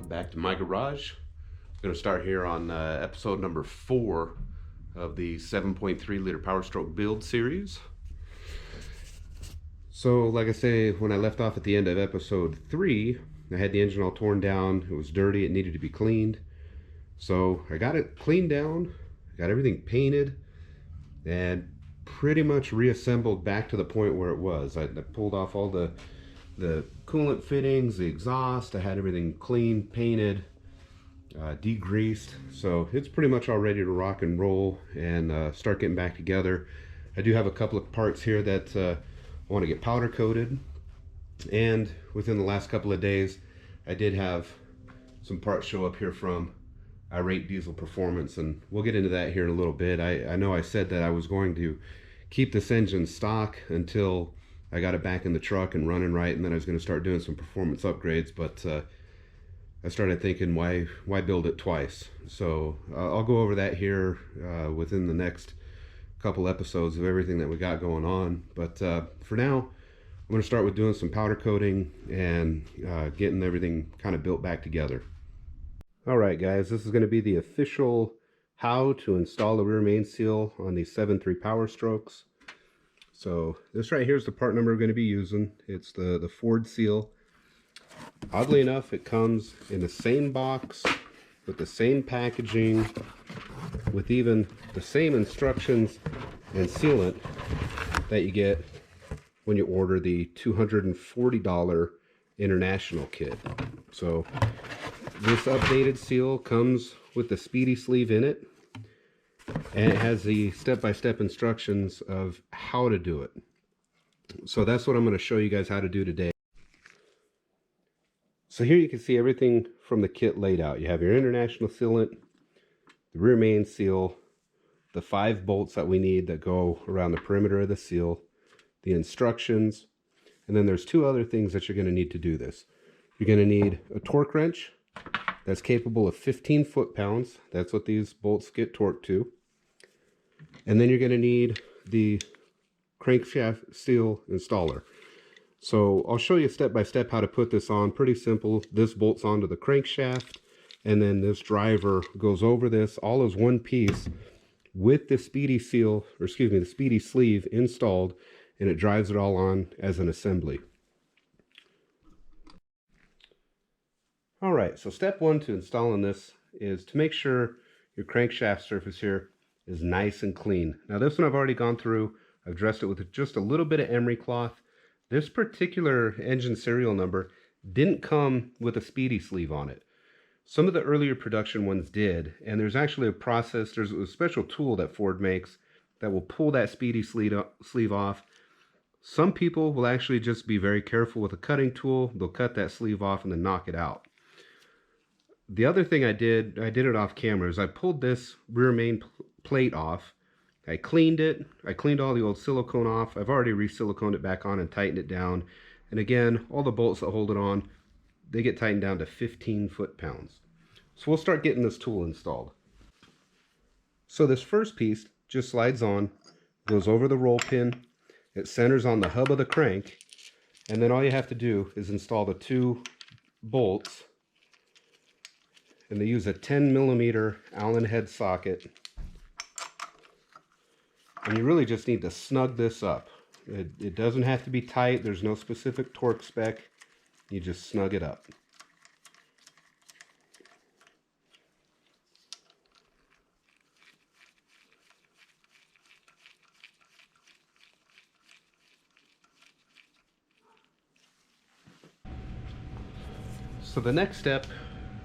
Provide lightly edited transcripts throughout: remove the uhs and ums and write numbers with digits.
Back to my garage. I'm going to start here on episode number 4 of the 7.3 liter Powerstroke build series. So like I say, when I left off at the end of episode 3, I had the engine all torn down. It was dirty, it needed to be cleaned. So I got it cleaned down, got everything painted, and pretty much reassembled back to the point where it was. I pulled off all the coolant fittings, the exhaust. I had everything cleaned, painted, degreased, so it's pretty much all ready to rock and roll and start getting back together. I do have a couple of parts here that I want to get powder coated, and within the last couple of days I did have some parts show up here from Irate Diesel Performance, and we'll get into that here in a little bit. I know I said that I was going to keep this engine stock until I got it back in the truck and running right, and then I was going to start doing some performance upgrades, but I started thinking, why build it twice? So I'll go over that here within the next couple episodes of everything that we got going on. But for now, I'm going to start with doing some powder coating and getting everything kind of built back together. Alright guys, this is going to be the official how to install the rear main seal on the 7.3 Powerstrokes. So this right here is the part number we're going to be using. It's the Ford seal. Oddly enough, it comes in the same box with the same packaging, with even the same instructions and sealant that you get when you order the $240 international kit. So this updated seal comes with the speedy sleeve in it, and it has the step-by-step instructions of how to do it. So that's what I'm going to show you guys how to do today. So here you can see everything from the kit laid out. You have your international sealant, the rear main seal, the 5 bolts that we need that go around the perimeter of the seal, the instructions, and then there's 2 other things that you're going to need to do this. You're going to need a torque wrench that's capable of 15 foot-pounds. That's what these bolts get torqued to. And then you're going to need the crankshaft seal installer. So I'll show you step by step how to put this on. Pretty simple. This bolts onto the crankshaft, and then this driver goes over this all as one piece with the speedy seal, or excuse me, the speedy sleeve installed, and it drives it all on as an assembly. Alright, so step 1 to installing this is to make sure your crankshaft surface here is nice and clean. Now this one I've already gone through. I've dressed it with just a little bit of emery cloth. This particular engine serial number didn't come with a speedy sleeve on it. Some of the earlier production ones did, and there's actually a process, there's a special tool that Ford makes that will pull that speedy sleeve off. Some people will actually just be very careful with a cutting tool. They'll cut that sleeve off and then knock it out. The other thing I did it off camera, is I pulled this rear main plate off. I cleaned it. I cleaned all the old silicone off. I've already re-siliconed it back on and tightened it down. And again, all the bolts that hold it on, they get tightened down to 15 foot-pounds. So we'll start getting this tool installed. So this first piece just slides on, goes over the roll pin. It centers on the hub of the crank. And then all you have to do is install the 2 bolts. And they use a 10mm Allen head socket. And you really just need to snug this up. It doesn't have to be tight. There's no specific torque spec. You just snug it up. So the next step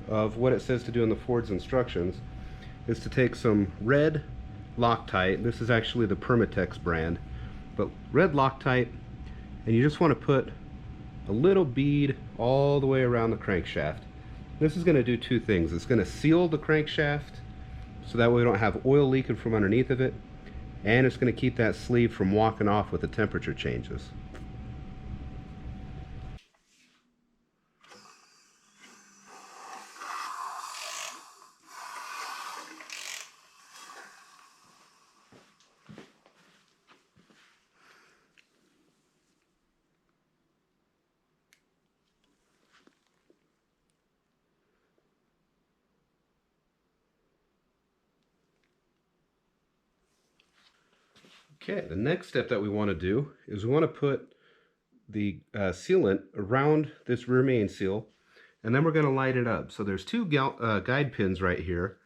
of what it says to do in the Ford's instructions is to take some red Loctite. This is actually the Permatex brand, but red Loctite, and you just want to put a little bead all the way around the crankshaft. This is going to do 2 things. It's going to seal the crankshaft so that way we don't have oil leaking from underneath of it, and it's going to keep that sleeve from walking off with the temperature changes. Okay, the next step that we want to do is we want to put the sealant around this rear main seal, and then we're going to light it up. So there's two guide pins right here,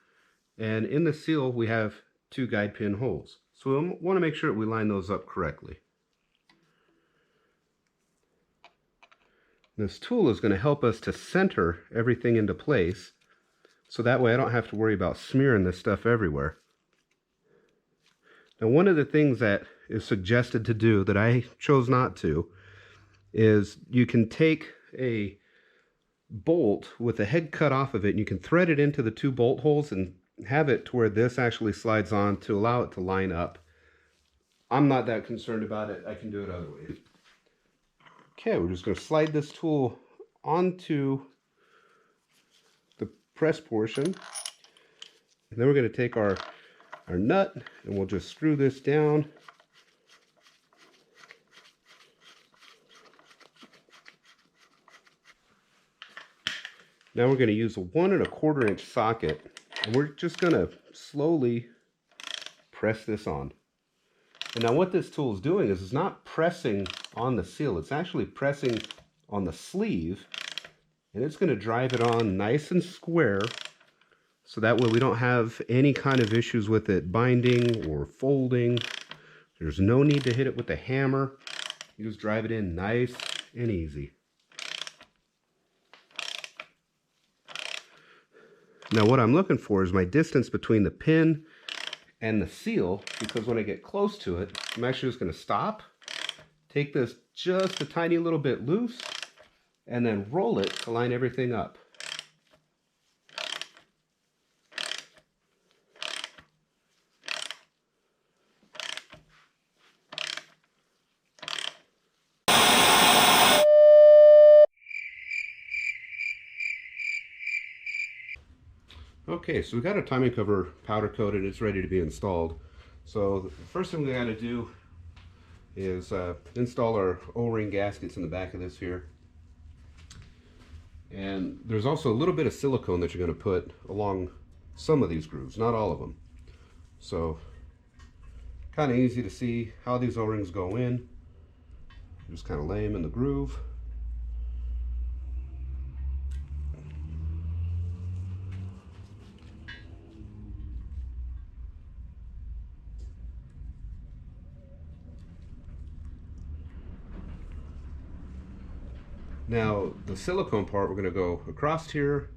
and in the seal we have two guide pin holes. So we want to make sure that we line those up correctly. This tool is going to help us to center everything into place, so that way I don't have to worry about smearing this stuff everywhere. Now, one of the things that is suggested to do that I chose not to is you can take a bolt with the head cut off of it and you can thread it into the two bolt holes and have it to where this actually slides on to allow it to line up. I'm not that concerned about it. I can do it other ways. Okay, we're just going to slide this tool onto the press portion. And then we're going to take our nut and we'll just screw this down. Now we're going to use a 1 1/4 inch socket, and we're just going to slowly press this on. And now what this tool is doing is it's not pressing on the seal, it's actually pressing on the sleeve, and it's going to drive it on nice and square, so that way we don't have any kind of issues with it binding or folding. There's no need to hit it with a hammer. You just drive it in nice and easy. Now what I'm looking for is my distance between the pin and the seal, because when I get close to it, I'm actually just going to stop, take this just a tiny little bit loose, and then roll it to line everything up. Okay, so we got our timing cover powder coated, it's ready to be installed. So the first thing we got to do is install our O-ring gaskets in the back of this here. And there's also a little bit of silicone that you're going to put along some of these grooves, not all of them. So kind of easy to see how these O-rings go in. Just kind of lay them in the groove. Now the silicone part, we're going to go across here,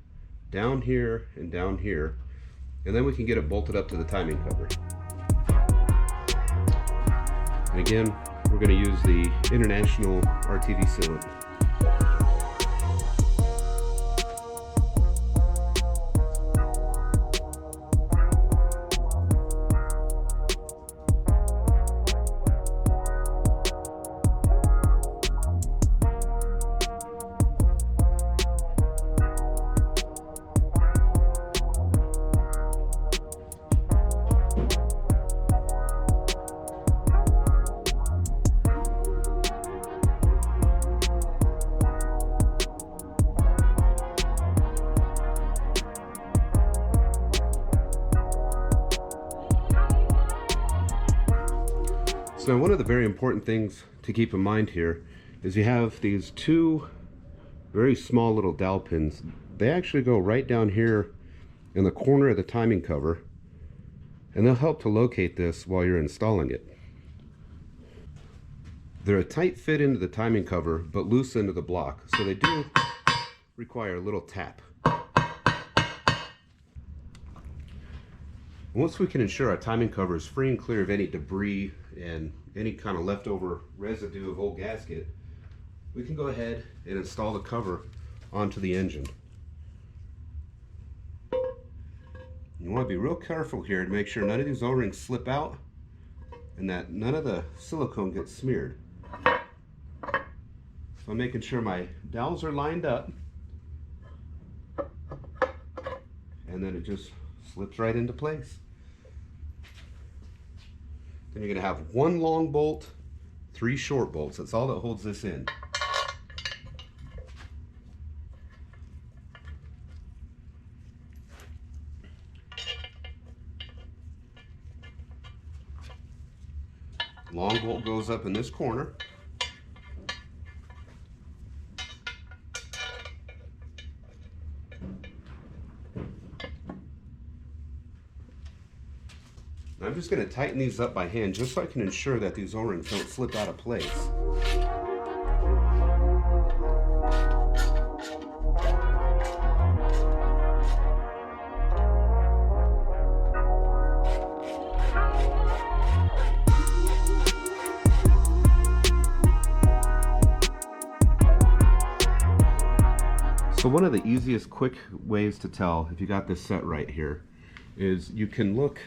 and down here, and then we can get it bolted up to the timing cover. And again, we're going to use the International RTV sealant. So one of the very important things to keep in mind here is you have these two very small little dowel pins. They actually go right down here in the corner of the timing cover, and they'll help to locate this while you're installing it. They're a tight fit into the timing cover but loose into the block, so they do require a little tap. Once we can ensure our timing cover is free and clear of any debris and any kind of leftover residue of old gasket, we can go ahead and install the cover onto the engine. You want to be real careful here to make sure none of these O-rings slip out and that none of the silicone gets smeared. So I'm making sure my dowels are lined up, and then it just slips right into place. Then you're going to have one long bolt, 3 short bolts. That's all that holds this in. Long bolt goes up in this corner. I'm just going to tighten these up by hand just so I can ensure that these O-rings don't slip out of place. So one of the easiest quick ways to tell if you got this set right here is you can look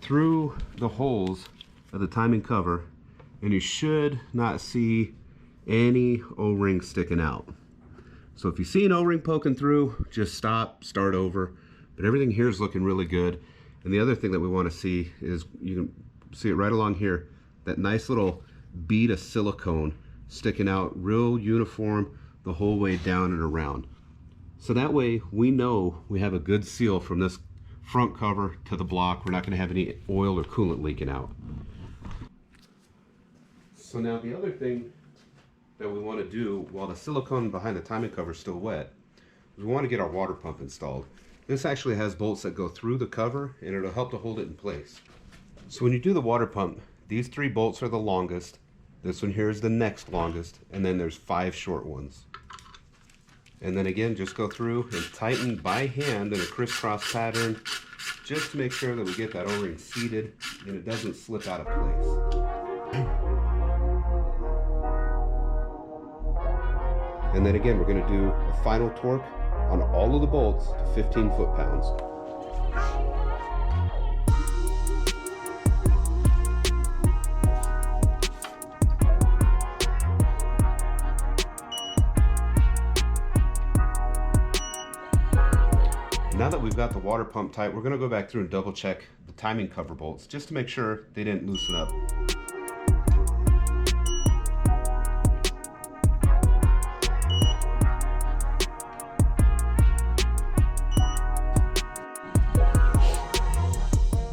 through the holes of the timing cover and you should not see any O-ring sticking out. So if you see an O-ring poking through, just stop, start over. But everything here is looking really good. And the other thing that we want to see is, you can see it right along here, that nice little bead of silicone sticking out real uniform the whole way down and around. So that way we know we have a good seal from this front cover to the block. We're not going to have any oil or coolant leaking out. So now the other thing that we want to do while the silicone behind the timing cover is still wet is we want to get our water pump installed. This actually has bolts that go through the cover and it'll help to hold it in place. So when you do the water pump, these 3 bolts are the longest, this one here is the next longest, and then there's 5 short ones. And then again, just go through and tighten by hand in a crisscross pattern just to make sure that we get that O-ring seated and it doesn't slip out of place. And then again, we're going to do a final torque on all of the bolts to 15 foot-pounds. Now that we've got the water pump tight, we're going to go back through and double check the timing cover bolts just to make sure they didn't loosen up.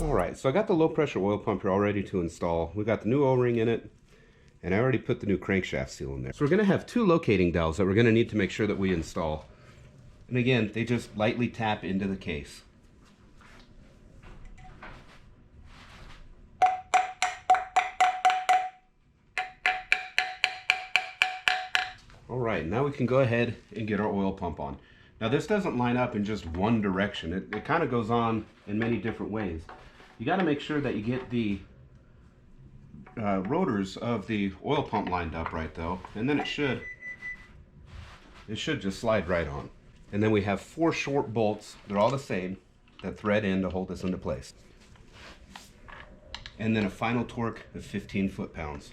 Alright, so I got the low pressure oil pump here all ready to install. We got the new O-ring in it, and I already put the new crankshaft seal in there. So we're going to have 2 locating dowels that we're going to need to make sure that we install. And again, they just lightly tap into the case. Alright, now we can go ahead and get our oil pump on. Now this doesn't line up in just one direction. It kind of goes on in many different ways. You got to make sure that you get the rotors of the oil pump lined up right though, and then it should just slide right on. And then we have 4 short bolts, they're all the same, that thread in to hold this into place. And then a final torque of 15 foot-pounds.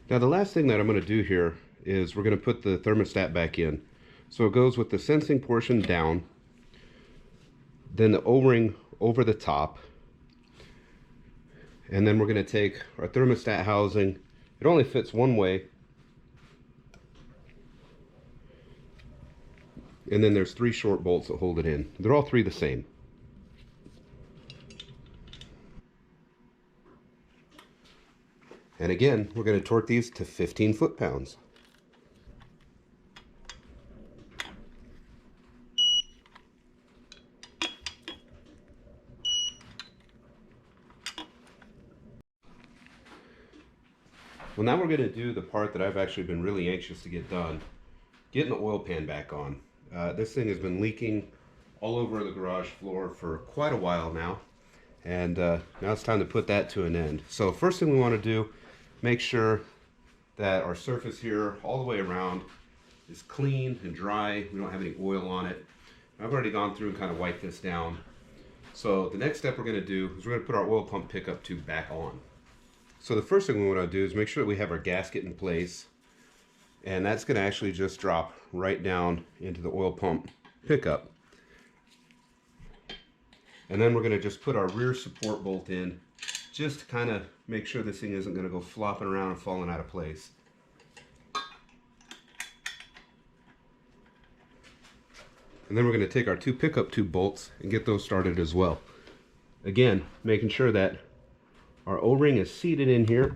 Now the last thing that I'm going to do here is we're going to put the thermostat back in. So it goes with the sensing portion down, then the O-ring over the top, and then we're going to take our thermostat housing. It only fits one way, and then there's 3 short bolts that hold it in. They're all 3 the same. And again, we're going to torque these to 15 foot-pounds. Well, now we're going to do the part that I've actually been really anxious to get done, getting the oil pan back on. This thing has been leaking all over the garage floor for quite a while now, and now it's time to put that to an end. So first thing we want to do, make sure that our surface here all the way around is clean and dry. We don't have any oil on it. I've already gone through and kind of wiped this down. So the next step we're going to do is we're going to put our oil pump pickup tube back on. So the first thing we want to do is make sure that we have our gasket in place, and that's going to actually just drop right down into the oil pump pickup. And then we're going to just put our rear support bolt in, just to kind of make sure this thing isn't going to go flopping around and falling out of place. And then we're going to take our 2 pickup tube bolts and get those started as well. Again, making sure that our O-ring is seated in here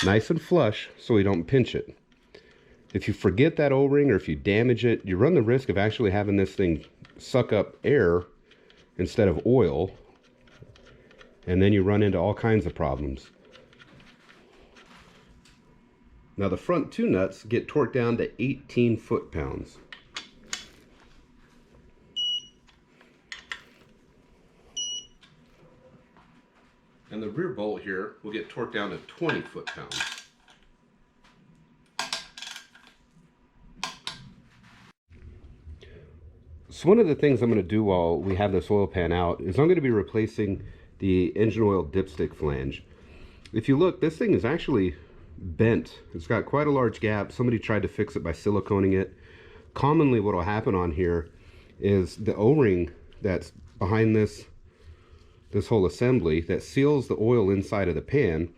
nice and flush so we don't pinch it. If you forget that O-ring or if you damage it, you run the risk of actually having this thing suck up air instead of oil, and then you run into all kinds of problems. Now the front 2 nuts get torqued down to 18 foot-pounds. And the rear bolt here will get torqued down to 20 foot-pounds. So one of the things I'm going to do while we have this oil pan out is I'm going to be replacing the engine oil dipstick flange. If you look, this thing is actually bent. It's got quite a large gap. Somebody tried to fix it by siliconing it. Commonly what will happen on here is the O-ring that's behind this whole assembly that seals the oil inside of the pan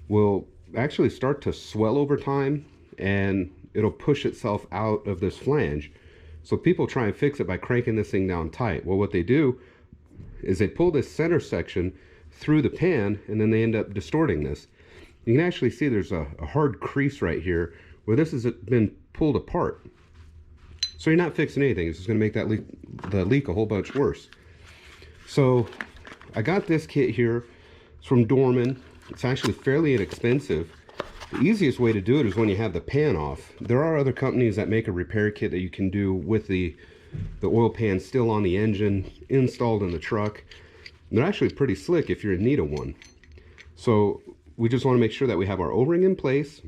will actually start to swell over time, and it'll push itself out of this flange. So people try and fix it by cranking this thing down tight. Well, what they do is they pull this center section through the pan, and then they end up distorting this. You can actually see there's a hard crease right here where this has been pulled apart. So you're not fixing anything. It's just going to make the leak a whole bunch worse. So I got this kit here. It's from Dorman. It's actually fairly inexpensive. The easiest way to do it is when you have the pan off. There are other companies that make a repair kit that you can do with the oil pan still on the engine, installed in the truck. And they're actually pretty slick if you're in need of one. So we just want to make sure that we have our O-ring in place.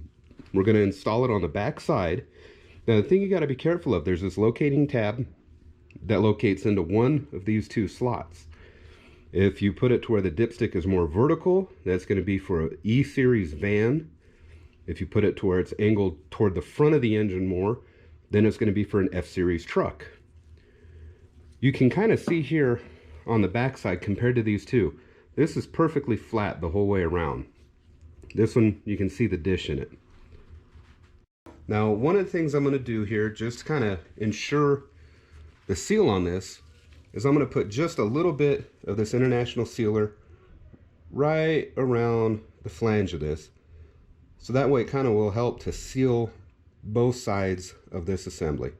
We're going to install it on the back side. Now the thing you got to be careful of, there's this locating tab that locates into one of these 2 slots. If you put it to where the dipstick is more vertical, that's going to be for an E-series van. If you put it to where it's angled toward the front of the engine more, then it's going to be for an F-series truck. You can kind of see here on the back side compared to these 2, this is perfectly flat the whole way around. This one, you can see the dish in it. Now, one of the things I'm going to do here, just to kind of ensure the seal on this, is I'm going to put just a little bit of this international sealer right around the flange of this. So that way it kind of will help to seal both sides of this assembly.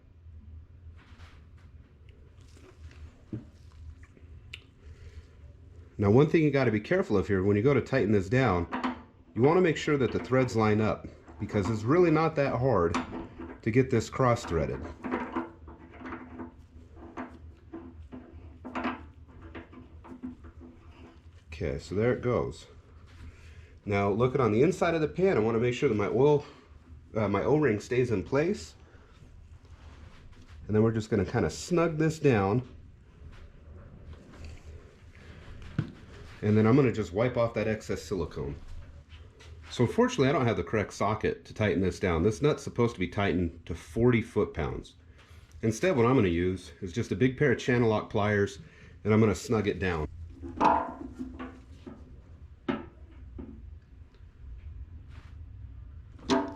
Now one thing you got to be careful of here, when you go to tighten this down, you want to make sure that the threads line up, because it's really not that hard to get this cross threaded. Okay, so there it goes. Now looking on the inside of the pan, I want to make sure that my O-ring stays in place. And then we're just going to kind of snug this down. And then I'm going to just wipe off that excess silicone. So unfortunately I don't have the correct socket to tighten this down. This nut's supposed to be tightened to 40 foot-pounds. Instead what I'm going to use is just a big pair of channel lock pliers, and I'm going to snug it down.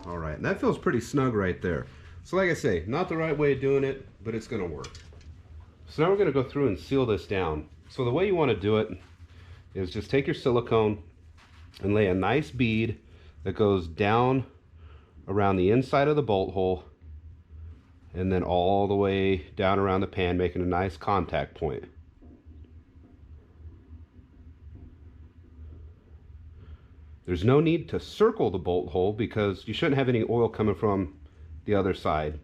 Alright, and that feels pretty snug right there. So like I say, not the right way of doing it, but it's going to work. So now we're going to go through and seal this down. So the way you want to do it is just take your silicone and lay a nice bead that goes down around the inside of the bolt hole and then all the way down around the pan, making a nice contact point. There's no need to circle the bolt hole because you shouldn't have any oil coming from the other side.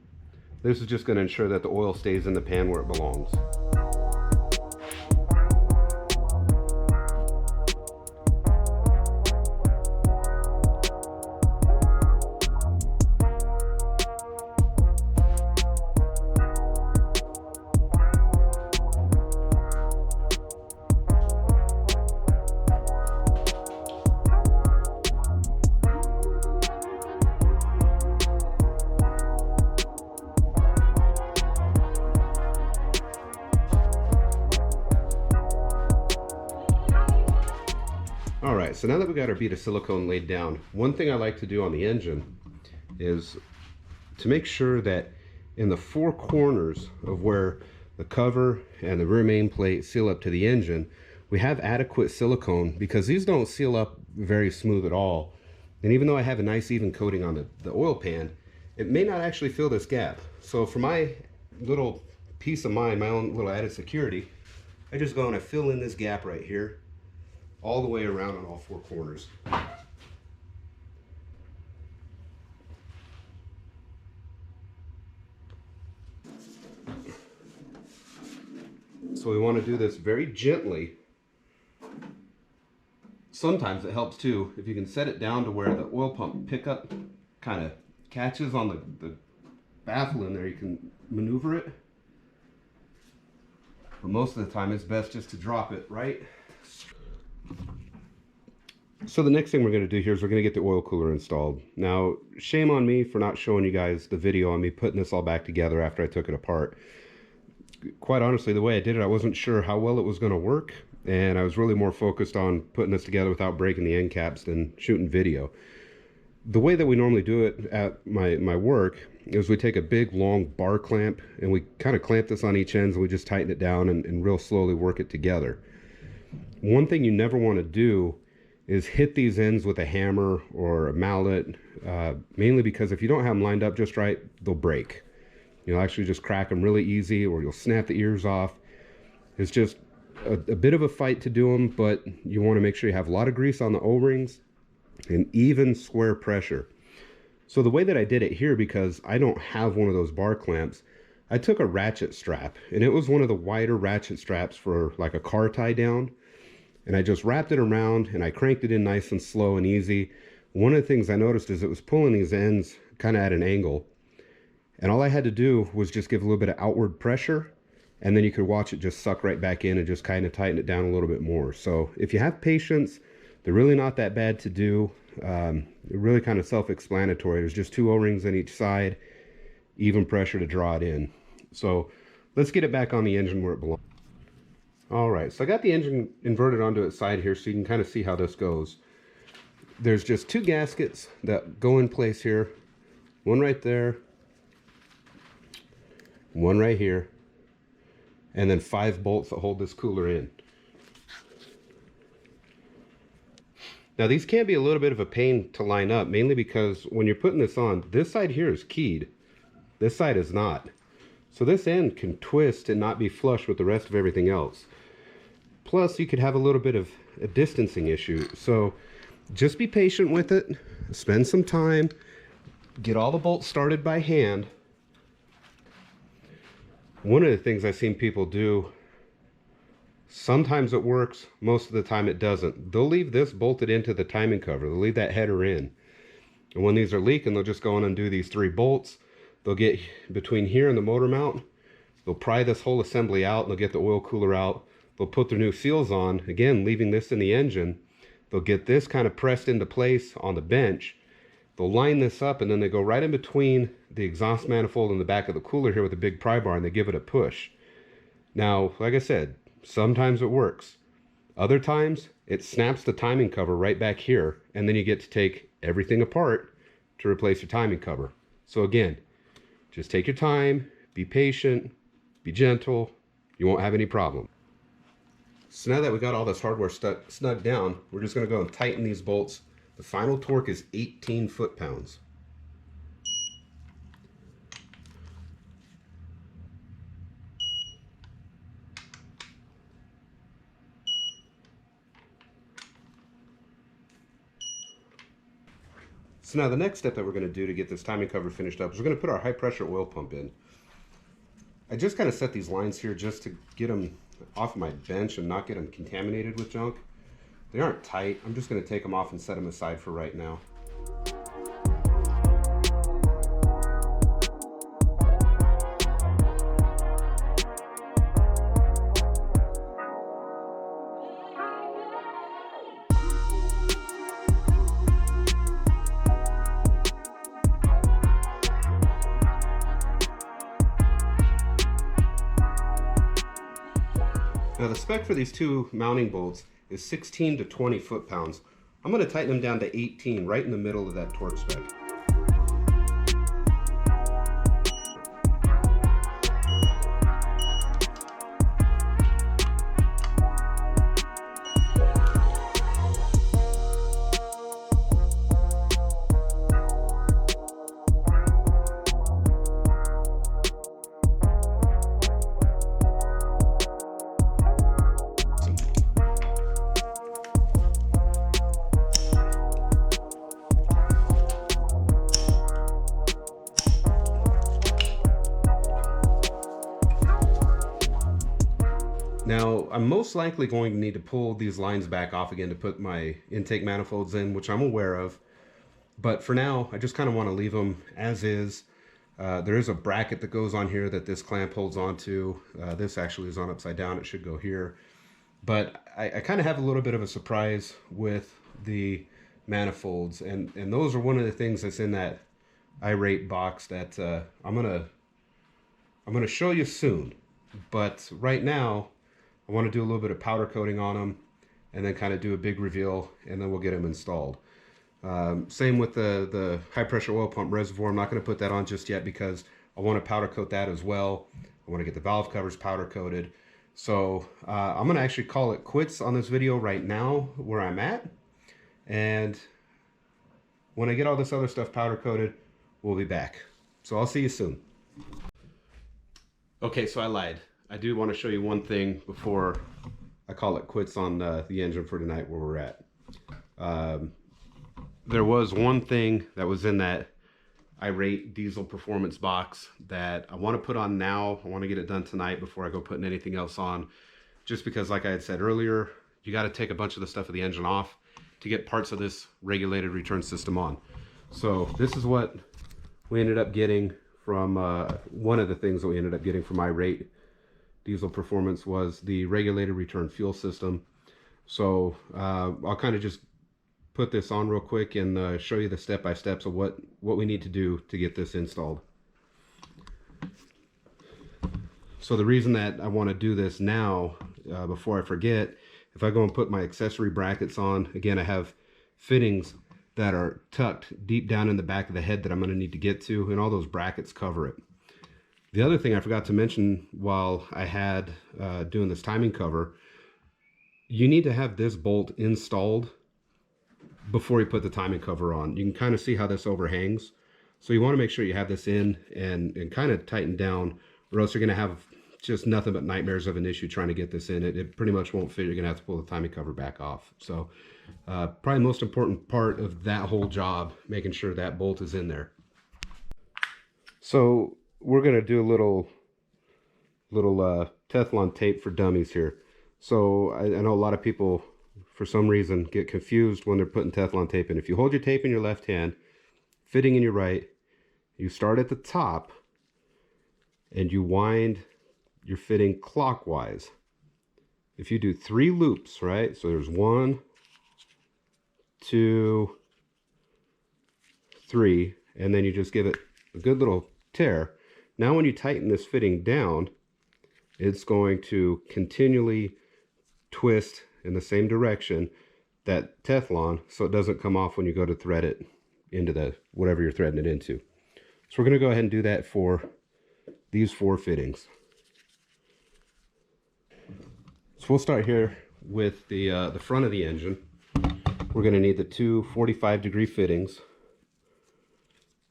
This is just going to ensure that the oil stays in the pan where it belongs. Alright, so now that we got our bead of silicone laid down, one thing I like to do on the engine is to make sure that in the 4 corners of where the cover and the rear main plate seal up to the engine, we have adequate silicone because these don't seal up very smooth at all. And even though I have a nice even coating on the oil pan, it may not actually fill this gap. So for my little peace of mind, my own little added security, I just go and I fill in this gap right here, all the way around on all four corners. So we want to do this very gently. Sometimes it helps too if you can set it down to where the oil pump pickup kind of catches on the baffle in there. You can maneuver it. But most of the time it's best just to drop it, right? So the next thing we're going to do here is we're going to get the oil cooler installed. Now, shame on me for not showing you guys the video on me putting this all back together after I took it apart. Quite honestly, the way I did it, I wasn't sure how well it was going to work, and I was really more focused on putting this together without breaking the end caps than shooting video. The way that we normally do it at my work is we take a big long bar clamp and we kind of clamp this on each end, and we just tighten it down and real slowly work it together. One thing you never want to do is hit these ends with a hammer or a mallet, mainly because if you don't have them lined up just right, they'll break. You'll actually just crack them really easy, or you'll snap the ears off. It's just a bit of a fight to do them, but you want to make sure you have a lot of grease on the O-rings and even square pressure. So the way that I did it here, because I don't have one of those bar clamps, I took a ratchet strap, and it was one of the wider ratchet straps for like a car tie down, and I just wrapped it around and I cranked it in nice and slow and easy. One of the things I noticed is it was pulling these ends kind of at an angle. And all I had to do was just give a little bit of outward pressure, and then you could watch it just suck right back in and just kind of tighten it down a little bit more. So if you have patience, they're really not that bad to do. They're really kind of self-explanatory. There's just two O-rings on each side, even pressure to draw it in. So let's get it back on the engine where it belongs. All right, so I got the engine inverted onto its side here so you can kind of see how this goes. There's just two gaskets that go in place here. One right there, one right here, and then 5 bolts that hold this cooler in. Now these can be a little bit of a pain to line up, mainly because when you're putting this on, this side here is keyed, this side is not. So this end can twist and not be flush with the rest of everything else. Plus you could have a little bit of a distancing issue. So just be patient with it, spend some time, get all the bolts started by hand. One of the things I've seen people do, sometimes it works, most of the time it doesn't. They'll leave this bolted into the timing cover. They'll leave that header in. And when these are leaking, they'll just go in and undo these 3 bolts. They'll get between here and the motor mount. They'll pry this whole assembly out, and they'll get the oil cooler out. They'll put their new seals on, again, leaving this in the engine. They'll get this kind of pressed into place on the bench. They'll line this up, and then they go right in between the exhaust manifold and the back of the cooler here with a big pry bar, and they give it a push. Now, like I said, sometimes it works. Other times, it snaps the timing cover right back here, and then you get to take everything apart to replace your timing cover. So again, just take your time, be patient, be gentle, you won't have any problem. So now that we got all this hardware snug down, we're just going to go and tighten these bolts. The final torque is 18 foot-pounds. So now the next step that we're going to do to get this timing cover finished up is we're going to put our high pressure oil pump in. I just kind of set these lines here just to get them off my bench and not get them contaminated with junk. They aren't tight. I'm just going to take them off and set them aside for right now. Now the spec for these two mounting bolts is 16 to 20 foot-pounds. I'm going to tighten them down to 18, right in the middle of that torque spec. I'm most likely going to need to pull these lines back off again to put my intake manifolds in, which I'm aware of. But for now, I just kind of want to leave them as is. There is a bracket that goes on here that this clamp holds onto. This actually is on upside down. It should go here. But I kind of have a little bit of a surprise with the manifolds. And those are one of the things that's in that irate box that I'm gonna show you soon. But right now, I want to do a little bit of powder coating on them and then kind of do a big reveal, and then we'll get them installed. Same with the high pressure oil pump reservoir. I'm not going to put that on just yet because I want to powder coat that as well. I want to get the valve covers powder coated. So I'm going to actually call it quits on this video right now where I'm at. And when I get all this other stuff powder coated, we'll be back. So I'll see you soon. Okay, so I lied. I do want to show you one thing before I call it quits on the engine for tonight where we're at. There was one thing that was in that irate diesel performance box that I want to put on now. I want to get it done tonight before I go putting anything else on, just because, like I had said earlier, you got to take a bunch of the stuff of the engine off to get parts of this regulated return system on. So this is what we ended up getting from one of the things that we ended up getting from irate diesel performance was the regulated return fuel system. So I'll kind of just put this on real quick and show you the step-by-steps of what we need to do to get this installed. So the reason that I want to do this now, before I forget, if I go and put my accessory brackets on, again, I have fittings that are tucked deep down in the back of the head that I'm going to need to get to, and all those brackets cover it. The other thing I forgot to mention while I had doing this timing cover, you need to have this bolt installed before you put the timing cover on. You can kind of see how this overhangs. So you want to make sure you have this in and kind of tighten down, or else you're going to have just nothing but nightmares of an issue trying to get this in. It pretty much won't fit. You're going to have to pull the timing cover back off. So probably the most important part of that whole job, making sure that bolt is in there. So we're going to do a little Teflon tape for dummies here. So I know a lot of people, for some reason, get confused when they're putting Teflon tape in. If you hold your tape in your left hand, fitting in your right, you start at the top and you wind your fitting clockwise. If you do 3 loops, right? So there's 1, 2, 3, and then you just give it a good little tear. Now when you tighten this fitting down, it's going to continually twist in the same direction, that Teflon, so it doesn't come off when you go to thread it into the whatever you're threading it into. So we're going to go ahead and do that for these 4 fittings. So we'll start here with the front of the engine. We're going to need the 2 45-degree fittings.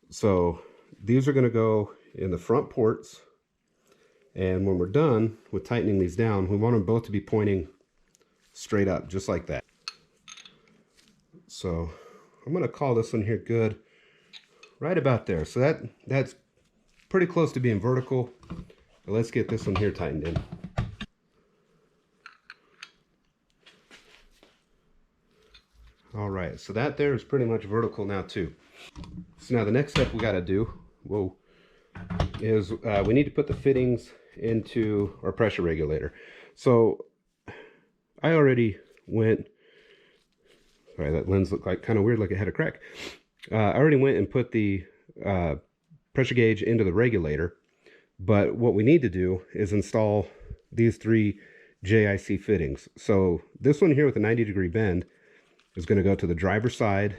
So these are going to go in the front ports, and when we're done with tightening these down, we want them both to be pointing straight up, just like that. So I'm going to call this one here good, right about there. So that's pretty close to being vertical. But let's get this one here tightened in. All right, so that there is pretty much vertical now too. So now the next step we got to do, is we need to put the fittings into our pressure regulator. So I already went, sorry, that lens looked like kind of weird, like it had a crack. I already went and put the pressure gauge into the regulator, but what we need to do is install these 3 JIC fittings. So this one here with a 90-degree bend is going to go to the driver's side,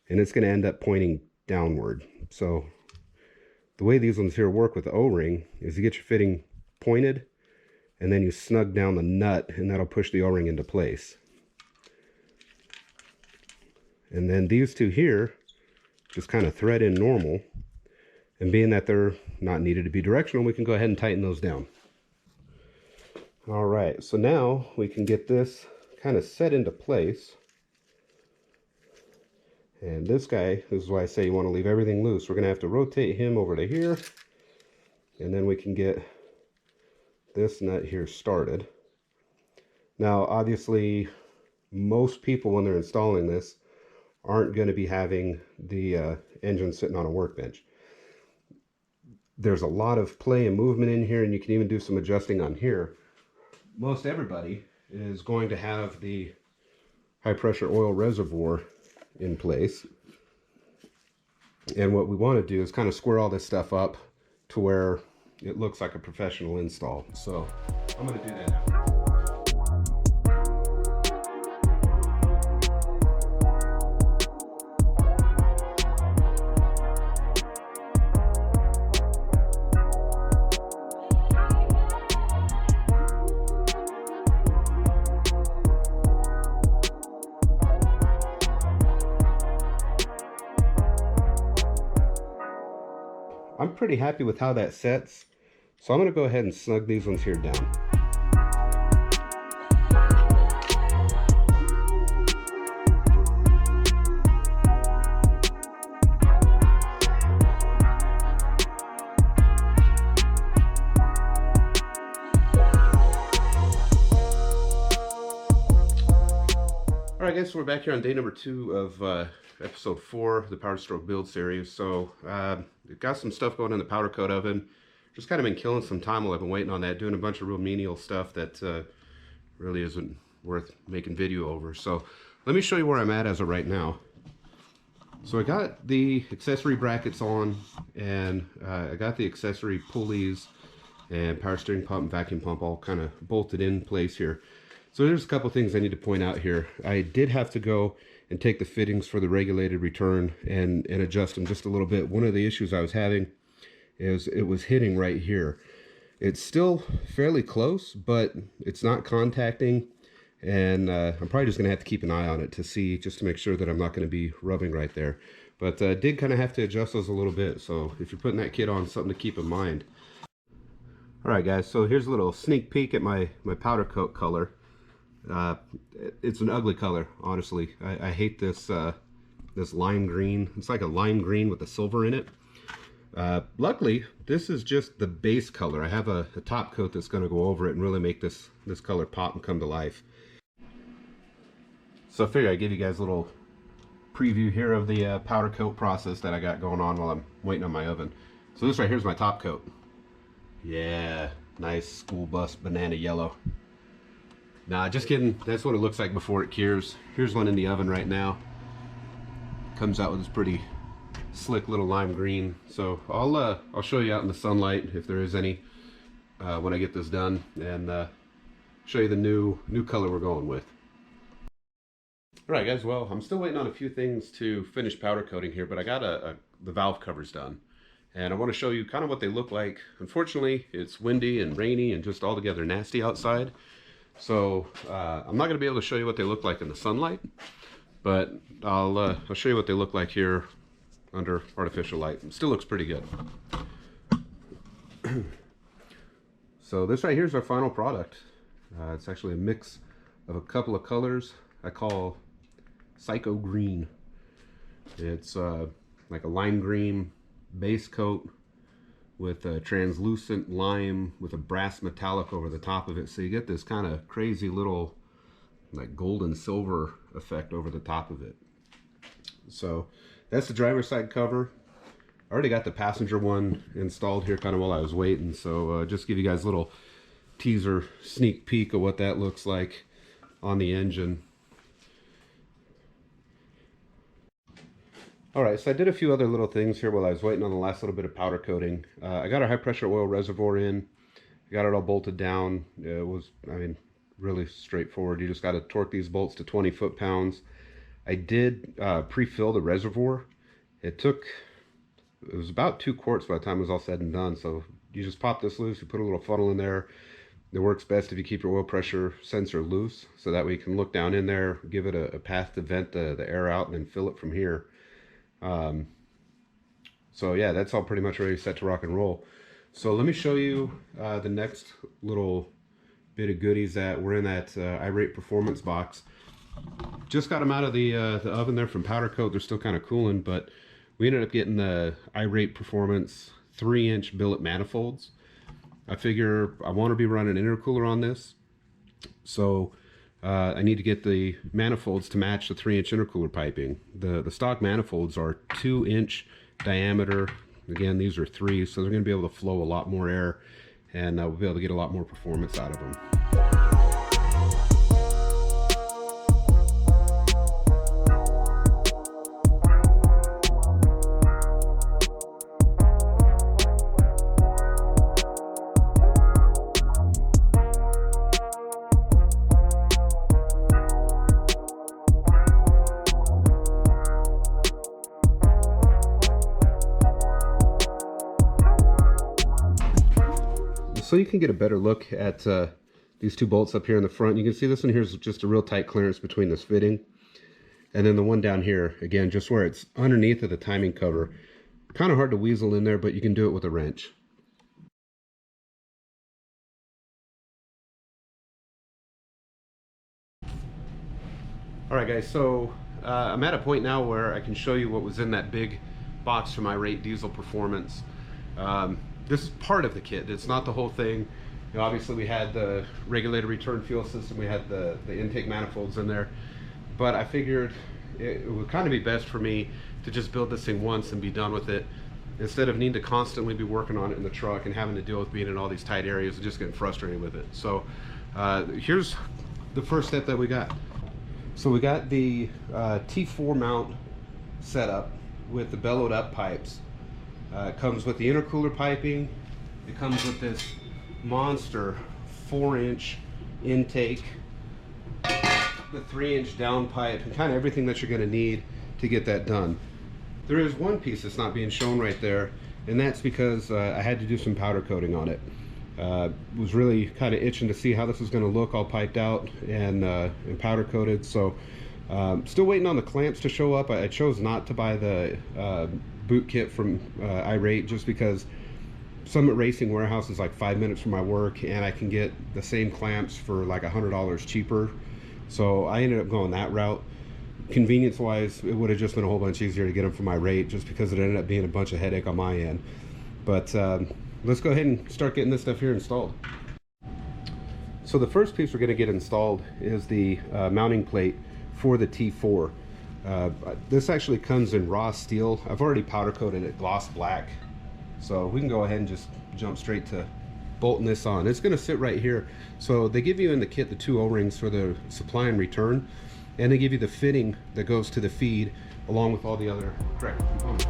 and it's going to end up pointing downward. So the way these ones here work with the O-ring is you get your fitting pointed, and then you snug down the nut, and that'll push the O-ring into place. And then these 2 here just kind of thread in normal, and being that they're not needed to be directional, we can go ahead and tighten those down. All right, so now we can get this kind of set into place. And this guy, this is why I say you want to leave everything loose. We're going to have to rotate him over to here, and then we can get this nut here started. Now, obviously, most people when they're installing this aren't going to be having the engine sitting on a workbench. There's a lot of play and movement in here, and you can even do some adjusting on here. Most everybody is going to have the high pressure oil reservoir in place. And what we want to do is kind of square all this stuff up to where it looks like a professional install. So I'm going to do that now. I'm pretty happy with how that sets, so I'm going to go ahead and snug these ones here down. Alright guys, so we're back here on day number 2 of episode 4 of the Powerstroke build series. So got some stuff going in the powder coat oven. Just kind of been killing some time while I've been waiting on that, doing a bunch of real menial stuff that really isn't worth making video over. So let me show you where I'm at as of right now. So I got the accessory brackets on, and I got the accessory pulleys and power steering pump and vacuum pump all kind of bolted in place here. So there's a couple things I need to point out here. I did have to go and take the fittings for the regulated return and adjust them just a little bit. One of the issues I was having is it was hitting right here. It's still fairly close, but it's not contacting, and I'm probably just going to have to keep an eye on it to see, just to make sure that I'm not going to be rubbing right there. But did kind of have to adjust those a little bit, so if you're putting that kit on, something to keep in mind. Alright guys, so here's a little sneak peek at my powder coat color. It's an ugly color, honestly. I hate this this lime green. It's like a lime green with a silver in it. Luckily, this is just the base color. I have a top coat that's going to go over it and really make this color pop and come to life. So I figured I'd give you guys a little preview here of the powder coat process that I got going on while I'm waiting on my oven. So this right here is my top coat. Yeah, nice school bus banana yellow. Nah, just kidding. That's what it looks like before it cures. Here's one in the oven right now. Comes out with this pretty slick little lime green. So I'll show you out in the sunlight if there is any when I get this done, and show you the new color we're going with. Alright guys, well, I'm still waiting on a few things to finish powder coating here, but I got the valve covers done. And I want to show you kind of what they look like. Unfortunately, it's windy and rainy and just altogether nasty outside. So I'm not going to be able to show you what they look like in the sunlight, but I'll show you what they look like here under artificial light. It still looks pretty good. So this right here is our final product. It's actually a mix of a couple of colors I call Psycho Green. It's like a lime green base coat with a translucent lime with a brass metallic over the top of it, so you get this kind of crazy little like gold and silver effect over the top of it. So that's the driver's side cover. I already got the passenger one installed here kind of while I was waiting, so just give you guys a little teaser sneak peek of what that looks like on the engine. Alright, so I did a few other little things here while I was waiting on the last little bit of powder coating. I got a high pressure oil reservoir in, got it all bolted down. It was, I mean, really straightforward. You just got to torque these bolts to 20 foot-pounds. I did pre-fill the reservoir. It was about 2 quarts by the time it was all said and done. So you just pop this loose, you put a little funnel in there. It works best if you keep your oil pressure sensor loose, so that way you can look down in there, give it a path to vent the air out, and then fill it from here. So yeah, that's all pretty much ready set to rock and roll. So let me show you the next little bit of goodies that were in that iRate Performance box. Just got them out of the oven there from powder coat. They're still kind of cooling, but we ended up getting the iRate Performance 3-inch billet manifolds. I figure I want to be running an intercooler on this, so I need to get the manifolds to match the 3-inch intercooler piping. The stock manifolds are 2-inch diameter. Again, these are 3, so they're going to be able to flow a lot more air, and we'll be able to get a lot more performance out of them. So you can get a better look at these 2 bolts up here in the front. You can see this one here is just a real tight clearance between this fitting. And then the one down here, again, just where it's underneath of the timing cover. Kind of hard to weasel in there, but you can do it with a wrench. All right, guys, so I'm at a point now where I can show you what was in that big box for my Rate Diesel Performance. This is part of the kit. It's not the whole thing. You know, obviously we had the regulated return fuel system, we had the intake manifolds in there, but I figured it would kind of be best for me to just build this thing once and be done with it, instead of needing to constantly be working on it in the truck and having to deal with being in all these tight areas and just getting frustrated with it. So here's the first step that we got. So we got the T4 mount set up with the bellowed up pipes. It comes with the intercooler piping. It comes with this monster 4-inch intake, the 3-inch down pipe, and kind of everything that you're going to need to get that done. There is one piece that's not being shown right there, and that's because I had to do some powder coating on it. Was really kind of itching to see how this is going to look all piped out and powder coated. So still waiting on the clamps to show up. I chose not to buy the boot kit from iRate just because Summit Racing Warehouse is like 5 minutes from my work, and I can get the same clamps for like $100 cheaper. So I ended up going that route. Convenience wise, it would have just been a whole bunch easier to get them from iRate, just because it ended up being a bunch of headache on my end. But let's go ahead and start getting this stuff here installed. So the first piece we're going to get installed is the mounting plate for the T4. This actually comes in raw steel. I've already powder coated it gloss black, so we can go ahead and just jump straight to bolting this on. It's going to sit right here. So they give you in the kit the 2 O-rings for the supply and return, and they give you the fitting that goes to the feed along with all the other correct components.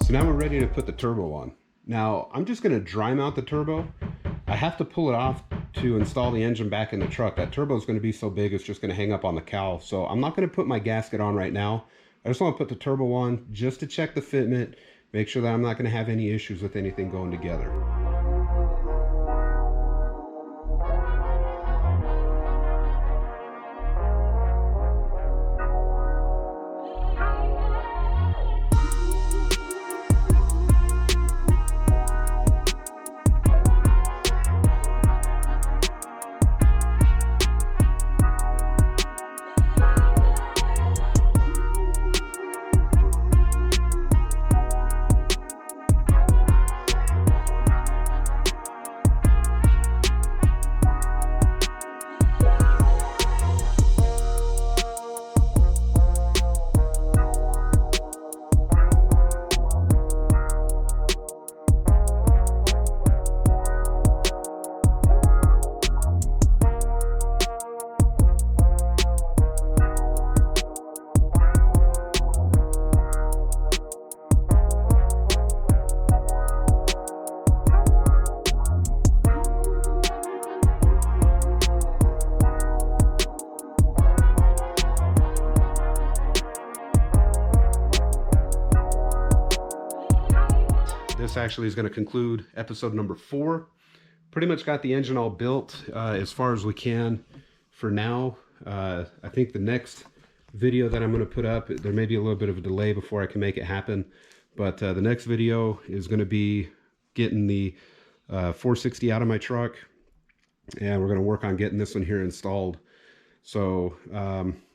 So now we're ready to put the turbo on. Now I'm just going to dry mount the turbo. I have to pull it off to install the engine back in the truck. That turbo is going to be so big it's just going to hang up on the cowl. So I'm not going to put my gasket on right now. I just want to put the turbo on just to check the fitment, make sure that I'm not going to have any issues with anything going together. this actually is going to conclude episode number 4. Pretty much got the engine all built as far as we can for now. I think the next video that I'm going to put up, there may be a little bit of a delay before I can make it happen, but the next video is going to be getting the 460 out of my truck, and we're going to work on getting this one here installed. So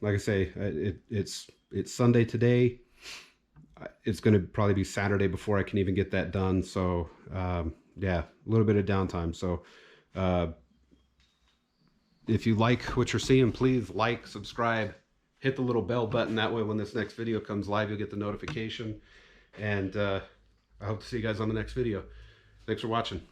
like I say, it's Sunday today. It's going to probably be Saturday before I can even get that done. So yeah, a little bit of downtime. So if you like what you're seeing, please like, subscribe, hit the little bell button. That way when this next video comes live, you'll get the notification. And I hope to see you guys on the next video. Thanks for watching.